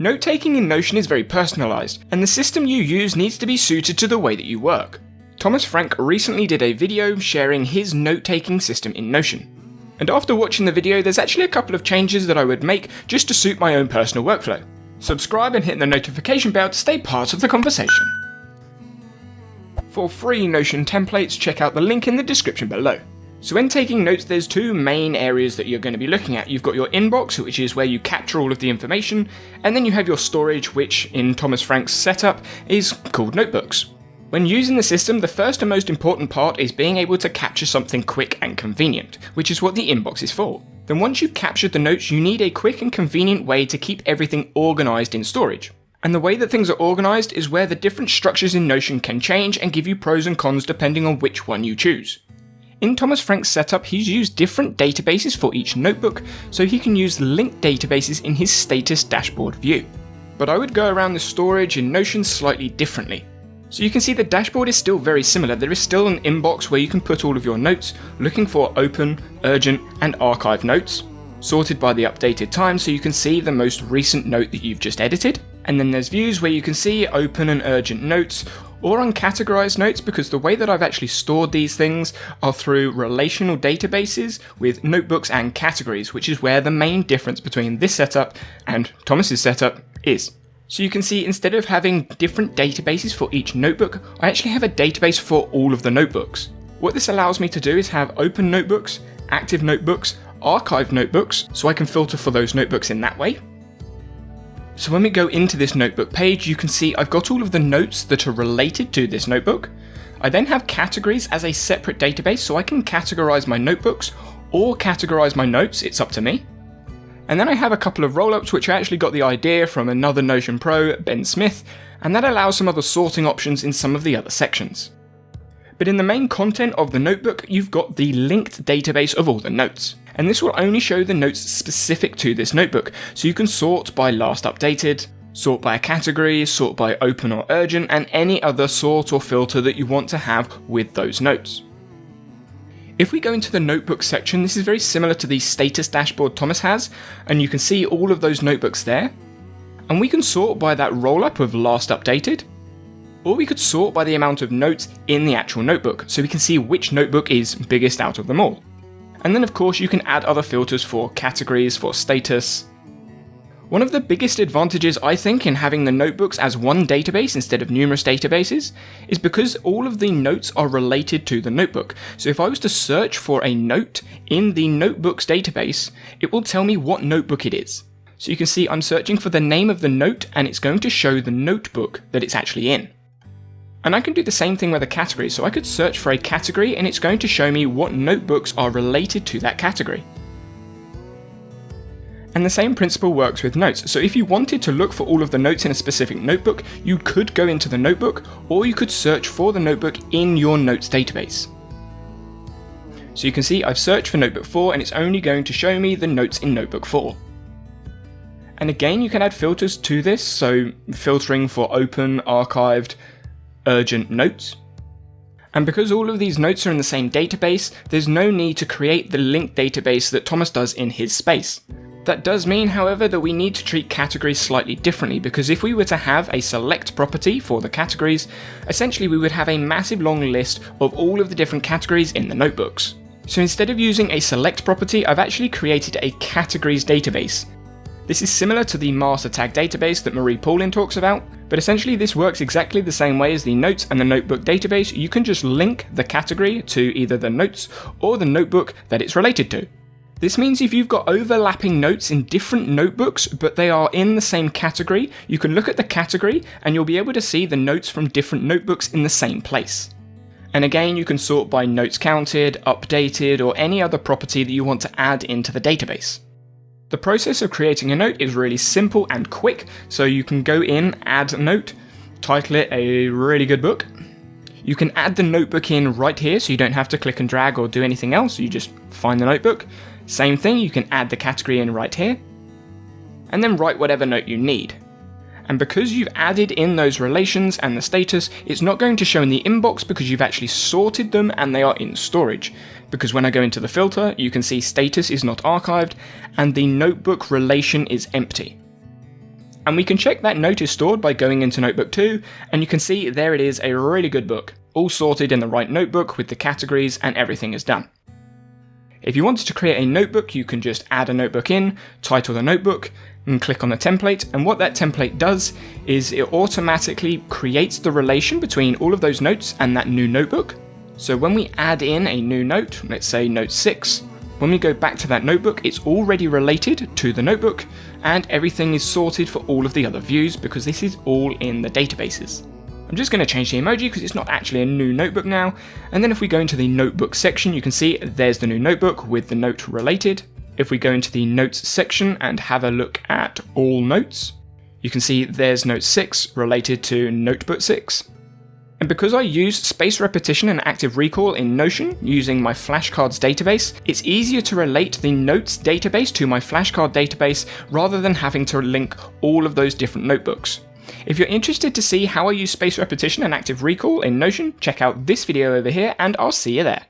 Note-taking in Notion is very personalised, and the system you use needs to be suited to the way that you work. Thomas Frank recently did a video sharing his note-taking system in Notion. And after watching the video, there's actually a couple of changes that I would make just to suit my own personal workflow. Subscribe and hit the notification bell to stay part of the conversation. For free Notion templates, check out the link in the description below. So when taking notes, there's two main areas that you're going to be looking at. You've got your inbox, which is where you capture all of the information, and then you have your storage, which in Thomas Frank's setup is called notebooks. When using the system, the first and most important part is being able to capture something quick and convenient, which is what the inbox is for. Then once you've captured the notes, you need a quick and convenient way to keep everything organised in storage. And the way that things are organised is where the different structures in Notion can change and give you pros and cons depending on which one you choose. In Thomas Frank's setup, he's used different databases for each notebook, so he can use linked databases in his status dashboard view. But I would go around the storage in Notion slightly differently. So you can see the dashboard is still very similar. There is still an inbox where you can put all of your notes, looking for open, urgent, and archive notes, sorted by the updated time so you can see the most recent note that you've just edited. And then there's views where you can see open and urgent notes, or uncategorized notes, because the way that I've actually stored these things are through relational databases with notebooks and categories, which is where the main difference between this setup and Thomas's setup is. So you can see instead of having different databases for each notebook, I actually have a database for all of the notebooks. What this allows me to do is have open notebooks, active notebooks, archived notebooks, so I can filter for those notebooks in that way. So when we go into this notebook page, you can see I've got all of the notes that are related to this notebook. I then have categories as a separate database, so I can categorize my notebooks or categorize my notes, it's up to me. And then I have a couple of rollups which I actually got the idea from another Notion Pro, Ben Smith, and that allows some other sorting options in some of the other sections. But in the main content of the notebook, you've got the linked database of all the notes. And this will only show the notes specific to this notebook, so you can sort by last updated, sort by a category, sort by open or urgent, and any other sort or filter that you want to have with those notes. If we go into the notebook section, this is very similar to the status dashboard Thomas has, and you can see all of those notebooks there. And we can sort by that roll-up of last updated, or we could sort by the amount of notes in the actual notebook, so we can see which notebook is biggest out of them all. And then of course you can add other filters for categories, for status. One of the biggest advantages I think in having the notebooks as one database instead of numerous databases is because all of the notes are related to the notebook. So if I was to search for a note in the notebooks database, it will tell me what notebook it is. So you can see I'm searching for the name of the note and it's going to show the notebook that it's actually in. And I can do the same thing with a category, so I could search for a category and it's going to show me what notebooks are related to that category. And the same principle works with notes, so if you wanted to look for all of the notes in a specific notebook, you could go into the notebook, or you could search for the notebook in your notes database. So you can see I've searched for notebook 4 and it's only going to show me the notes in notebook 4. And again, you can add filters to this, so filtering for open, archived, urgent notes. And because all of these notes are in the same database, there's no need to create the linked database that Thomas does in his space. That does mean, however, that we need to treat categories slightly differently, because if we were to have a select property for the categories, essentially we would have a massive long list of all of the different categories in the notebooks. So instead of using a select property, I've actually created a categories database. This is similar to the master tag database that Marie Paulin talks about, but essentially this works exactly the same way as the notes and the notebook database. You can just link the category to either the notes or the notebook that it's related to. This means if you've got overlapping notes in different notebooks, but they are in the same category, you can look at the category and you'll be able to see the notes from different notebooks in the same place. And again, you can sort by notes counted, updated, or any other property that you want to add into the database. The process of creating a note is really simple and quick, so you can go in, add a note, title it a really good book. You can add the notebook in right here, so you don't have to click and drag or do anything else, you just find the notebook. Same thing, you can add the category in right here, and then write whatever note you need. And because you've added in those relations and the status, it's not going to show in the inbox because you've actually sorted them and they are in storage. Because when I go into the filter, you can see status is not archived and the notebook relation is empty. And we can check that note is stored by going into Notebook 2, and you can see there it is, a really good book, all sorted in the right notebook with the categories, and everything is done. If you wanted to create a notebook, you can just add a notebook in, title the notebook, and click on the template, and what that template does is it automatically creates the relation between all of those notes and that new notebook. So when we add in a new note, let's say note 6, when we go back to that notebook, it's already related to the notebook, and everything is sorted for all of the other views because this is all in the databases. I'm just going to change the emoji because it's not actually a new notebook now, and then if we go into the notebook section, you can see there's the new notebook with the note related. If we go into the notes section and have a look at all notes, you can see there's note 6 related to notebook 6. And because I use space repetition and active recall in Notion using my flashcards database, it's easier to relate the notes database to my flashcard database rather than having to link all of those different notebooks. If you're interested to see how I use space repetition and active recall in Notion, check out this video over here and I'll see you there.